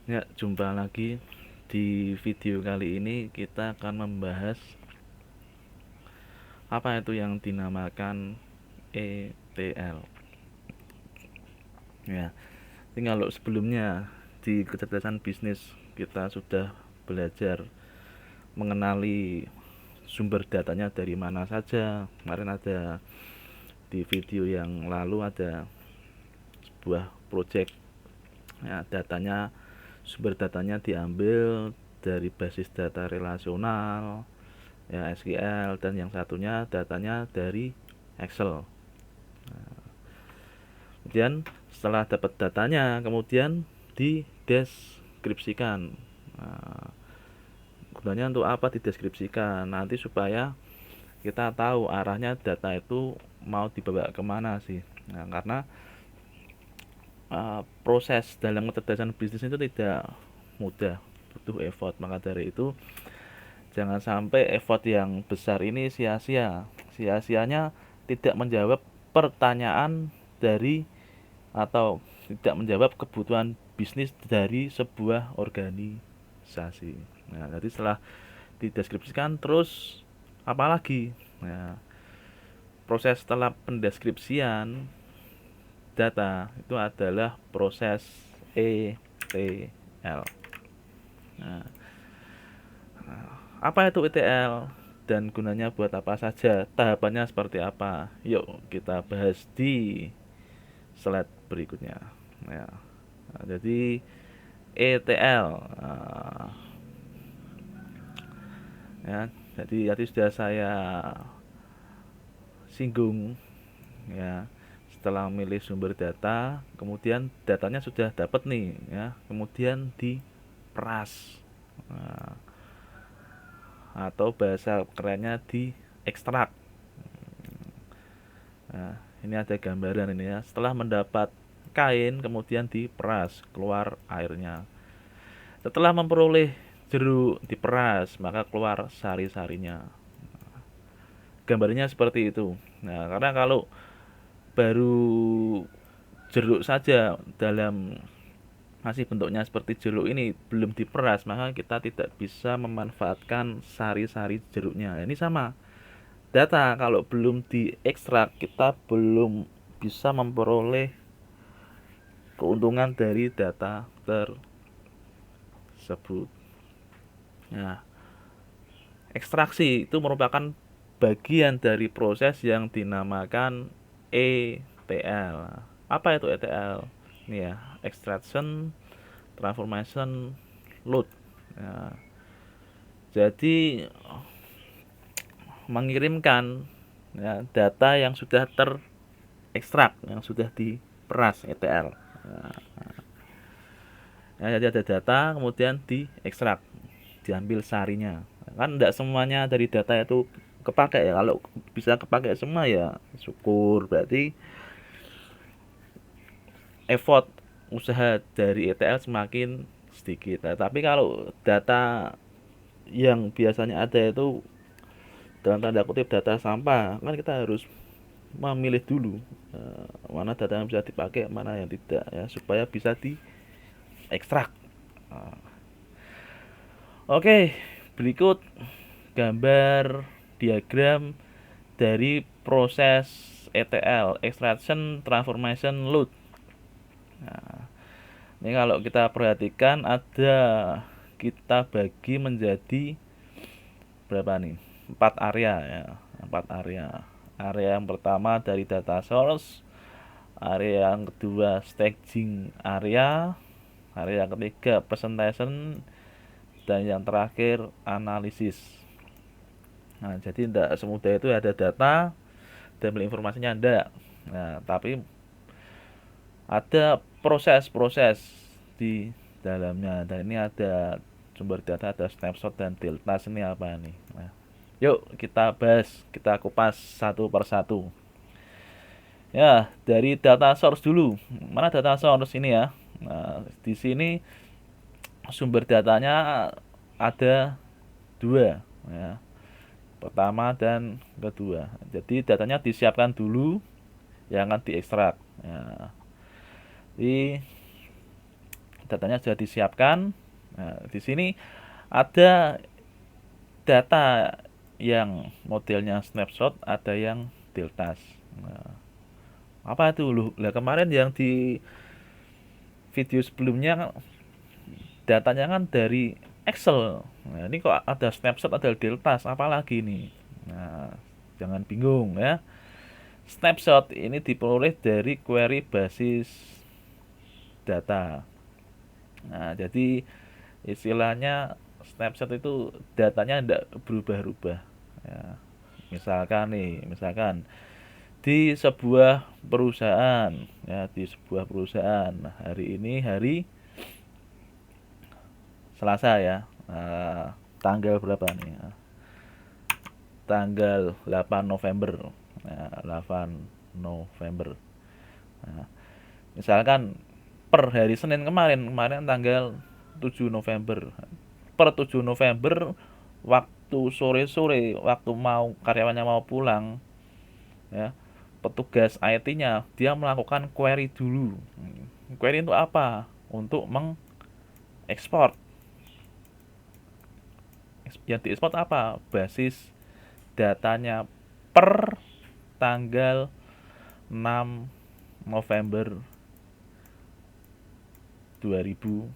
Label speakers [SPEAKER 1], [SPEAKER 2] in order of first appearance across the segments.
[SPEAKER 1] Ya, jumpa lagi di video kali ini kita akan membahas apa itu yang dinamakan ETL. Ya, ini kalau sebelumnya di kecerdasan bisnis kita sudah belajar mengenali sumber datanya dari mana saja. Kemarin ada di video yang lalu ada sebuah project, ya, sumber datanya diambil dari basis data relasional, ya, SQL, dan yang satunya datanya dari Excel. Kemudian setelah dapat datanya, kemudian dideskripsikan. Nah, gunanya untuk apa dideskripsikan? Nanti supaya kita tahu arahnya data itu mau dibawa kemana sih. Nah, karena proses dalam kecerdasan bisnis itu tidak mudah, butuh effort. Maka dari itu jangan sampai effort yang besar ini sia-sia. Sia-sianya tidak menjawab pertanyaan dari atau tidak menjawab kebutuhan bisnis dari sebuah organisasi. Nah, jadi setelah dideskripsikan terus apa lagi? Nah, proses setelah pendeskripsian data itu adalah proses ETL. Nah, apa itu ETL dan gunanya buat apa saja? Tahapannya seperti apa? Yuk kita bahas di slide berikutnya. Ya. Nah, jadi ETL, ya, jadi tadi sudah saya singgung, ya. Setelah memilih sumber data, kemudian datanya sudah dapat nih, ya, kemudian diperas. Nah, atau bahasa kerennya diekstrak. Nah, ini ada gambaran ini, ya. Setelah mendapat kain, kemudian diperas, keluar airnya. Setelah memperoleh jeruk diperas, maka keluar sari-sarinya. Gambarnya seperti itu. Nah, karena kalau baru jeruk saja dalam masih bentuknya seperti jeruk ini belum diperas, maka kita tidak bisa memanfaatkan sari-sari jeruknya. Ini sama. Data kalau belum diekstrak, kita belum bisa memperoleh keuntungan dari data tersebut. Nah, ekstraksi itu merupakan bagian dari proses yang dinamakan ETL. Apa itu ETL? Ini ya, extraction, transformation, load. Ya, jadi mengirimkan, ya, data yang sudah terekstrak, yang sudah diperas, ETL. Ya, jadi ada data kemudian diekstrak, diambil sarinya. Kan tidak semuanya dari data itu kepakai, ya. Kalau bisa kepakai semua ya syukur, berarti effort usaha dari ETL semakin sedikit. Nah, tapi kalau data yang biasanya ada itu dalam tanda kutip data sampah, kan kita harus memilih dulu mana data yang bisa dipakai, mana yang tidak, ya, supaya bisa diekstrak. Oke, berikut gambar diagram dari proses ETL, extraction, transformation, load. Nah, ini kalau kita perhatikan ada, kita bagi menjadi berapa nih? 4 area, ya. 4 area. Area yang pertama dari data source, area yang kedua staging area yang ketiga presentation, dan yang terakhir analisis. Nah, jadi tidak semudah itu ada data dan informasinya ada. Nah, tapi ada proses-proses di dalamnya. Dan ini ada sumber data, ada snapshot dan delta. Ini apa nih? Nah, yuk kita bahas, kita kupas satu persatu. Ya, dari data source dulu. Mana data source ini, ya? Nah, di sini sumber datanya ada dua, ya. Pertama dan kedua. Jadi datanya disiapkan dulu, yang akan diekstrak. Ya. Di datanya sudah disiapkan. Nah, di sini ada data yang modelnya snapshot, ada yang deltas. Nah, apa itu loh? Lah kemarin yang di video sebelumnya datanya kan dari Excel. Nah, ini kok ada snapshot, ada deltas, apalagi nih? Nah, jangan bingung ya. Snapshot ini diperoleh dari query basis data. Nah, jadi istilahnya snapshot itu datanya tidak berubah-ubah. Ya, misalkan di sebuah perusahaan, ya di sebuah perusahaan. Nah, hari ini hari Selasa ya. Tanggal berapa nih? Tanggal 8 November. Nah, 8 November. Nah, misalkan per hari Senin kemarin tanggal 7 November. Per 7 November waktu sore-sore, waktu mau karyawannya mau pulang, ya, petugas IT-nya dia melakukan query dulu. Query untuk apa? Untuk mengekspor. Yang diekspor apa? Basis datanya per tanggal 6 November 2022.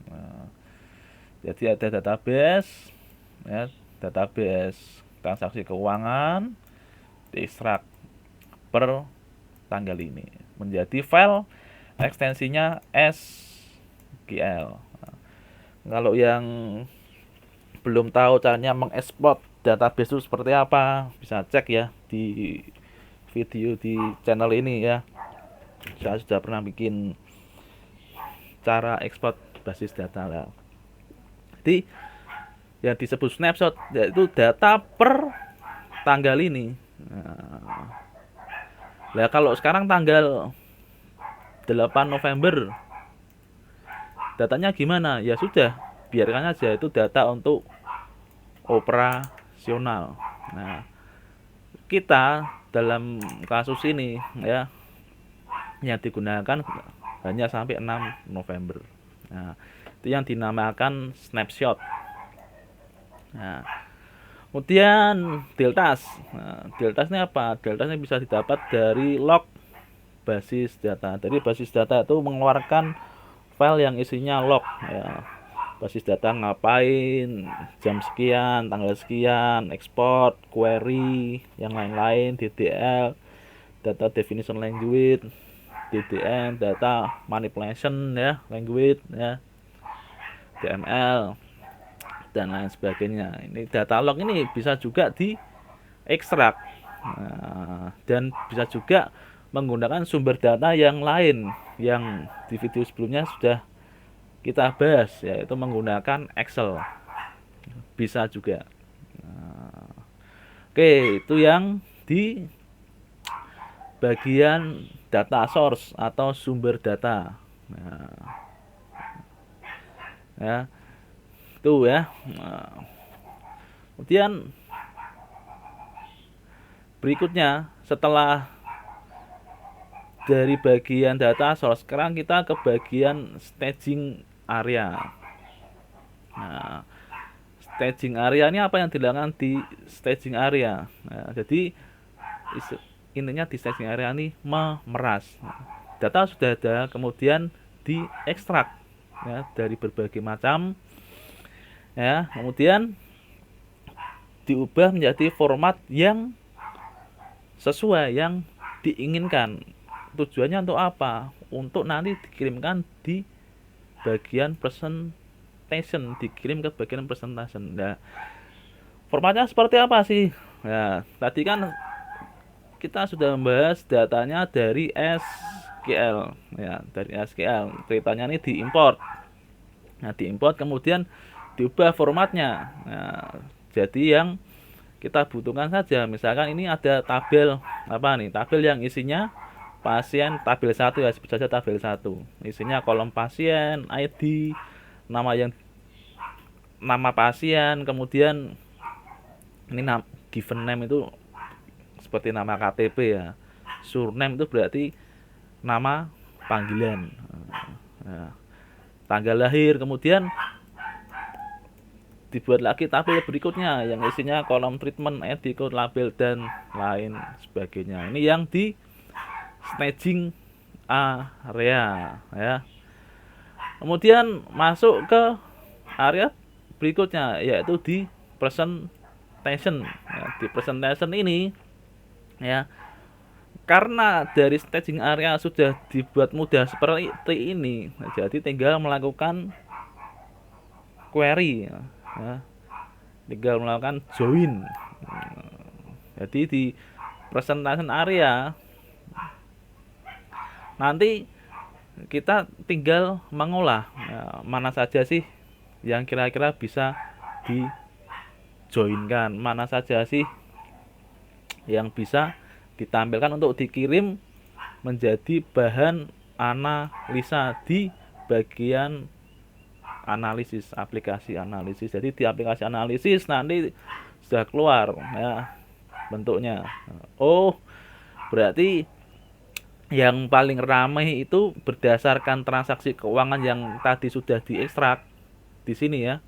[SPEAKER 1] Nah, jadi ada database, ya, database transaksi keuangan diekstrak per tanggal ini menjadi file ekstensinya SQL. Nah, kalau yang belum tahu caranya mengekspor database itu seperti apa, bisa cek ya di video di channel ini ya. Saya sudah pernah bikin cara ekspor basis data lah. Jadi yang disebut snapshot yaitu data per tanggal ini. Nah, kalau sekarang tanggal 8 November datanya gimana? Ya sudah, biarkan aja itu data untuk operasional. Nah, kita dalam kasus ini ya yang digunakan hanya sampai 6 November. Nah, itu yang dinamakan snapshot. Nah, kemudian deltas. Nah, deltas ini apa? Deltas ini bisa didapat dari log basis data. Dari basis data itu mengeluarkan file yang isinya log ya. Basis data ngapain, jam sekian, tanggal sekian, export, query, yang lain-lain, DDL, data definition language, DDN, data manipulation ya, language ya, DML dan lain sebagainya. Ini data log ini bisa juga diekstrak. Nah, dan bisa juga menggunakan sumber data yang lain yang di video sebelumnya sudah kita bahas, yaitu menggunakan Excel. Bisa juga. Nah, oke, itu yang di bagian data source atau sumber data. Nah, ya, itu ya. Nah, kemudian berikutnya setelah dari bagian data source, sekarang kita ke bagian staging area. Nah, staging area ini apa yang dilakukan di staging area? Nah, jadi intinya di staging area ini memeras. Data sudah ada, kemudian diekstrak ya dari berbagai macam ya, kemudian diubah menjadi format yang sesuai yang diinginkan. Tujuannya untuk apa? Untuk nanti dikirimkan di bagian presentation, dikirim ke bagian presentation. Nah, formatnya seperti apa sih? Nah, tadi kan kita sudah membahas datanya dari SQL ya, dari SQL. Ceritanya ini diimport. Nah, diimport kemudian diubah formatnya. Nah, jadi yang kita butuhkan saja, misalkan ini ada tabel apa nih? Tabel yang isinya pasien, tabel 1 ya, sebut saja tabel 1. Isinya kolom pasien, ID, nama pasien, kemudian ini given name itu seperti nama KTP ya. Surname itu berarti nama panggilan. Nah, tanggal lahir, kemudian dibuat lagi tabel berikutnya yang isinya kolom treatment, edit, code, label, dan lain sebagainya. Ini yang di staging area ya. Kemudian masuk ke area berikutnya yaitu di presentation. Di presentation ini ya, karena dari staging area sudah dibuat mudah seperti ini, jadi tinggal melakukan query ya. Tinggal melakukan join. Jadi di presentation area nanti kita tinggal mengolah mana saja sih yang kira-kira bisa dijoinkan, mana saja sih yang bisa ditampilkan untuk dikirim menjadi bahan analisa di bagian analisis, aplikasi analisis. Jadi di aplikasi analisis nanti sudah keluar ya bentuknya. Oh, berarti yang paling ramai itu berdasarkan transaksi keuangan yang tadi sudah diekstrak di sini ya.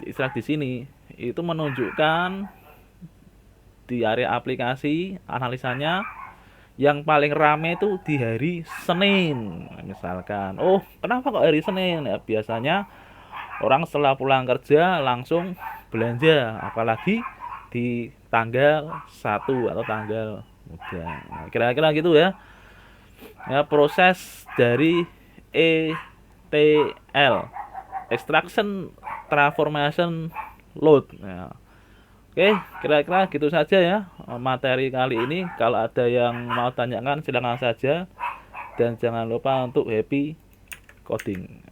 [SPEAKER 1] Diekstrak di sini itu menunjukkan di area aplikasi analisanya yang paling ramai itu di hari Senin misalkan. Oh, kenapa kok hari Senin? Ya, biasanya orang setelah pulang kerja langsung belanja, apalagi di tanggal 1 atau tanggal muda. Nah, kira-kira gitu ya. Ya, proses dari ETL, extraction, transformation, load. Ya. Oke, kira-kira gitu saja ya materi kali ini. Kalau ada yang mau tanyakan silakan saja, dan jangan lupa untuk happy coding.